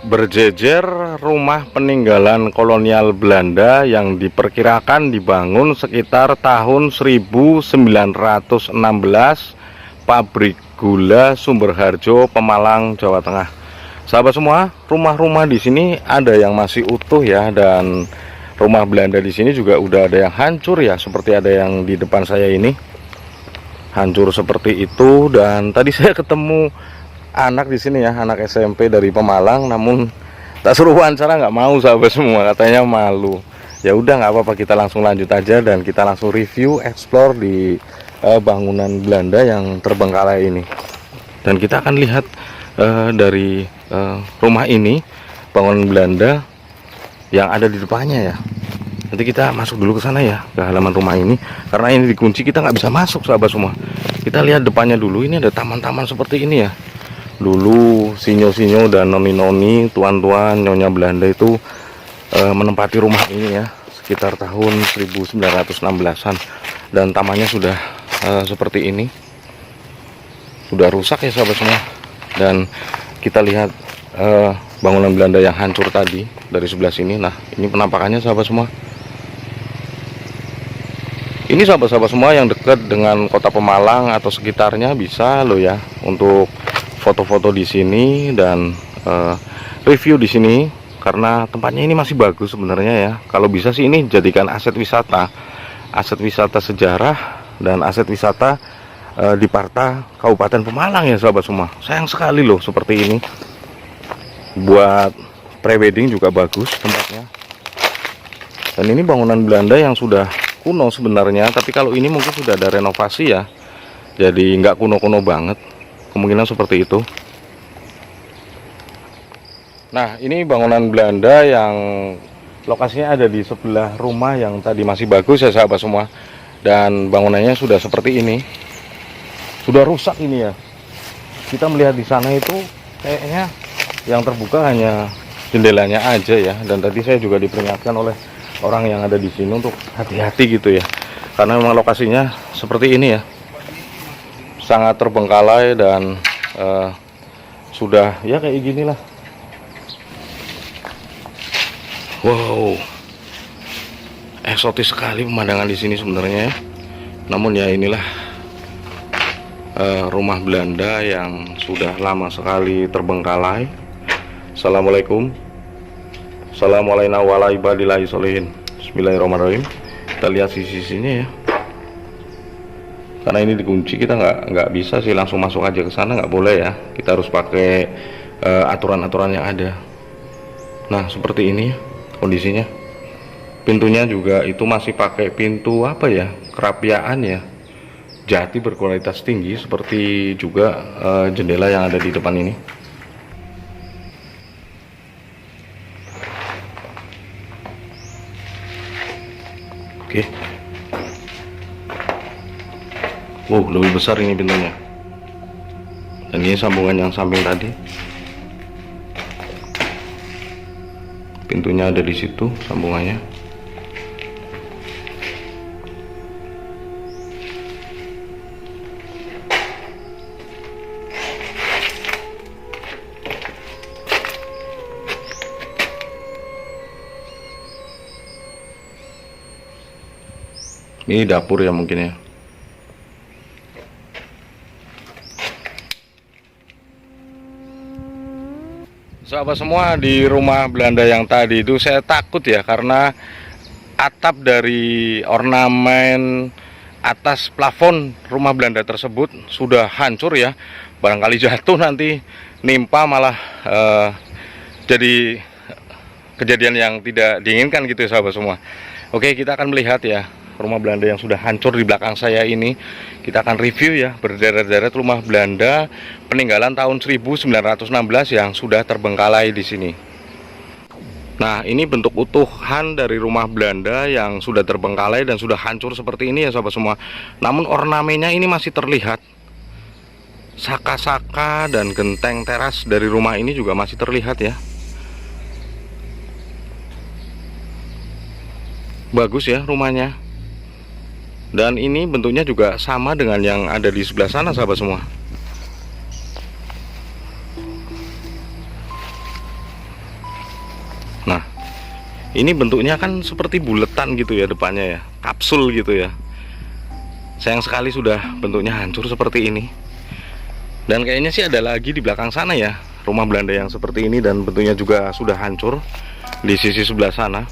Berjejer rumah peninggalan kolonial Belanda yang diperkirakan dibangun sekitar tahun 1916, pabrik gula Sumberharjo, Pemalang, Jawa Tengah. Sahabat semua, rumah-rumah di sini ada yang masih utuh ya, dan rumah Belanda di sini juga udah ada yang hancur ya, seperti ada yang di depan saya ini. Hancur seperti itu. Dan tadi saya ketemu anak di sini ya, anak SMP dari Pemalang, namun tak suruh wawancara nggak mau sahabat semua, katanya malu. Ya udah nggak apa-apa, kita langsung lanjut aja dan kita langsung review, explore di bangunan Belanda yang terbengkalai ini. Dan kita akan lihat dari rumah ini, bangunan Belanda yang ada di depannya ya. Nanti kita masuk dulu ke sana ya, ke halaman rumah ini, karena ini dikunci, kita nggak bisa masuk sahabat semua. Kita lihat depannya dulu, ini ada taman-taman seperti ini ya. Dulu sinyo-sinyo dan noni-noni, tuan-tuan, nyonya Belanda itu menempati rumah ini ya, sekitar tahun 1916-an. Dan tamannya sudah seperti ini, sudah rusak ya sahabat semua. Dan kita lihat bangunan Belanda yang hancur tadi dari sebelah sini. Nah, ini penampakannya sahabat semua. Ini sahabat-sahabat semua yang dekat dengan kota Pemalang atau sekitarnya bisa loh ya untuk foto-foto di sini dan review di sini, karena tempatnya ini masih bagus sebenarnya ya. Kalau bisa sih ini jadikan aset wisata sejarah dan aset wisata di Parta Kabupaten Pemalang ya sahabat semua. Sayang sekali loh seperti ini. Buat prewedding juga bagus tempatnya. Dan ini bangunan Belanda yang sudah kuno sebenarnya, tapi kalau ini mungkin sudah ada renovasi ya, jadi nggak kuno-kuno banget, kemungkinan seperti itu. Nah, ini bangunan Belanda yang lokasinya ada di sebelah rumah yang tadi masih bagus ya sahabat semua. Dan bangunannya sudah seperti ini, sudah rusak ini ya. Kita melihat di sana itu kayaknya yang terbuka hanya jendelanya aja ya. Dan tadi saya juga diperingatkan oleh orang yang ada di sini untuk hati-hati gitu ya, karena memang lokasinya seperti ini ya, sangat terbengkalai dan sudah ya kayak gini lah. Wow, eksotis sekali pemandangan di sini sebenarnya ya. Namun ya inilah rumah Belanda yang sudah lama sekali terbengkalai. Assalamualaikum. Assalamualaikum warahmatullahi wabarakatuh. Bismillahirrahmanirrahim. Kita lihat sisi-sisinya ya, karena ini dikunci, kita nggak bisa sih langsung masuk aja ke sana, nggak boleh ya. Kita harus pakai aturan-aturan yang ada. Nah seperti ini kondisinya. Pintunya juga itu masih pakai pintu apa ya, kerapiaan ya, jati berkualitas tinggi, seperti juga jendela yang ada di depan ini. Oke. Wow, lebih besar ini pintunya. Dan ini sambungan yang samping tadi. Pintunya ada di situ, sambungannya. Ini dapur ya mungkin ya. Sahabat semua, di rumah Belanda yang tadi itu saya takut ya, karena atap dari ornamen atas plafon rumah Belanda tersebut sudah hancur ya. Barangkali jatuh nanti nimpa, malah jadi kejadian yang tidak diinginkan gitu ya sahabat semua. Oke, kita akan melihat ya rumah Belanda yang sudah hancur di belakang saya ini. Kita akan review ya berderet-deret rumah Belanda peninggalan tahun 1916 yang sudah terbengkalai di sini. Nah, ini bentuk utuhan dari rumah Belanda yang sudah terbengkalai dan sudah hancur seperti ini ya sahabat semua. Namun ornamennya ini masih terlihat. Saka-saka dan genteng teras dari rumah ini juga masih terlihat ya. Bagus ya rumahnya. Dan ini bentuknya juga sama dengan yang ada di sebelah sana sahabat semua. Nah, ini bentuknya kan seperti buletan gitu ya depannya ya, kapsul gitu ya. Sayang sekali sudah bentuknya hancur seperti ini. Dan kayaknya sih ada lagi di belakang sana ya, rumah Belanda yang seperti ini dan bentuknya juga sudah hancur di sisi sebelah sana.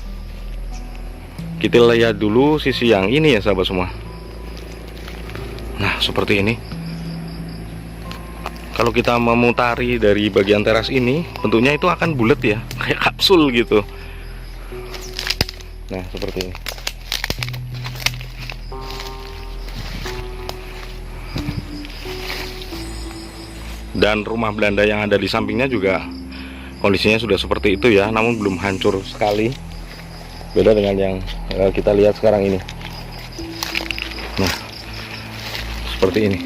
Kita lihat dulu sisi yang ini ya sahabat semua. Nah, seperti ini. Kalau kita memutari dari bagian teras ini, bentuknya itu akan bulat ya, kayak kapsul gitu. Nah, seperti ini. Dan rumah Belanda yang ada di sampingnya juga kondisinya sudah seperti itu ya, namun belum hancur sekali. Beda dengan yang kita lihat sekarang ini. Nah, seperti ini.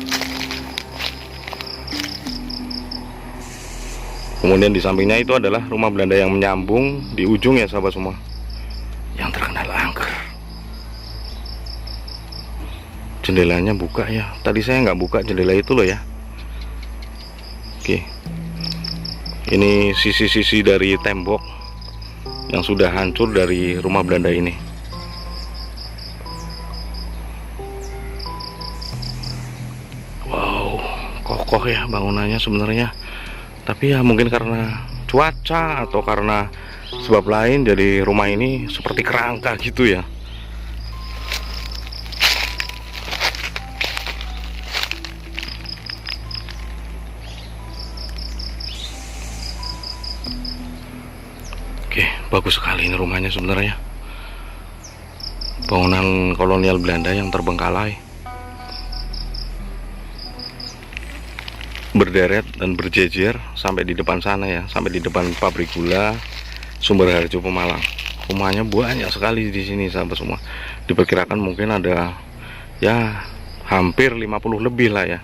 Kemudian di sampingnya itu adalah rumah Belanda yang menyambung di ujung ya sahabat semua, yang terkenal angker. Jendelanya buka ya, tadi saya nggak buka jendela itu loh ya. Oke, ini sisi-sisi dari tembok yang sudah hancur dari rumah Belanda ini. Wow, kokoh ya bangunannya sebenarnya. Tapi ya mungkin karena cuaca atau karena sebab lain, jadi rumah ini seperti kerangka gitu ya. Oke, bagus sekali ini rumahnya sebenarnya. Bangunan kolonial Belanda yang terbengkalai, berderet dan berjejer sampai di depan sana ya, sampai di depan pabrik gula Sumberharjo Pemalang. Rumahnya banyak sekali di sini sahabat semua. Diperkirakan mungkin ada ya hampir 50 lebih lah ya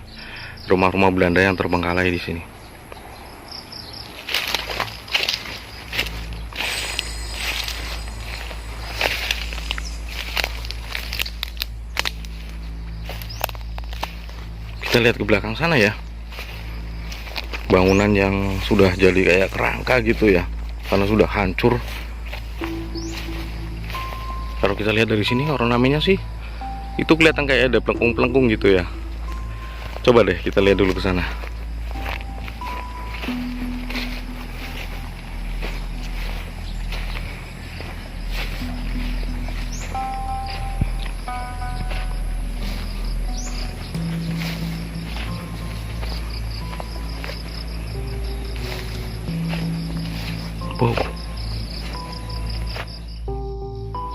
rumah-rumah Belanda yang terbengkalai di sini. Kita lihat ke belakang sana ya, bangunan yang sudah jadi kayak kerangka gitu ya, karena sudah hancur. Kalau kita lihat dari sini ornamennya sih itu kelihatan kayak ada pelengkung-pelengkung gitu ya. Coba deh kita lihat dulu ke sana. Wow.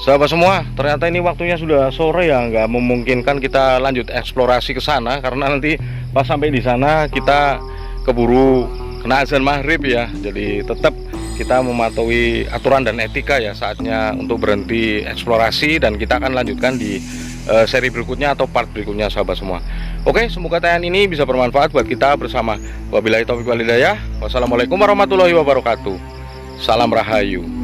Sahabat semua, ternyata ini waktunya sudah sore ya, nggak memungkinkan kita lanjut eksplorasi ke sana karena nanti pas sampai di sana kita keburu kena azan maghrib ya. Jadi tetap kita mematuhi aturan dan etika ya, saatnya untuk berhenti eksplorasi dan kita akan lanjutkan di seri berikutnya atau part berikutnya sahabat semua. Oke, semoga tayangan ini bisa bermanfaat buat kita bersama. Wabillahi taufiq wal hidayah. Wassalamualaikum warahmatullahi wabarakatuh. Salam Rahayu.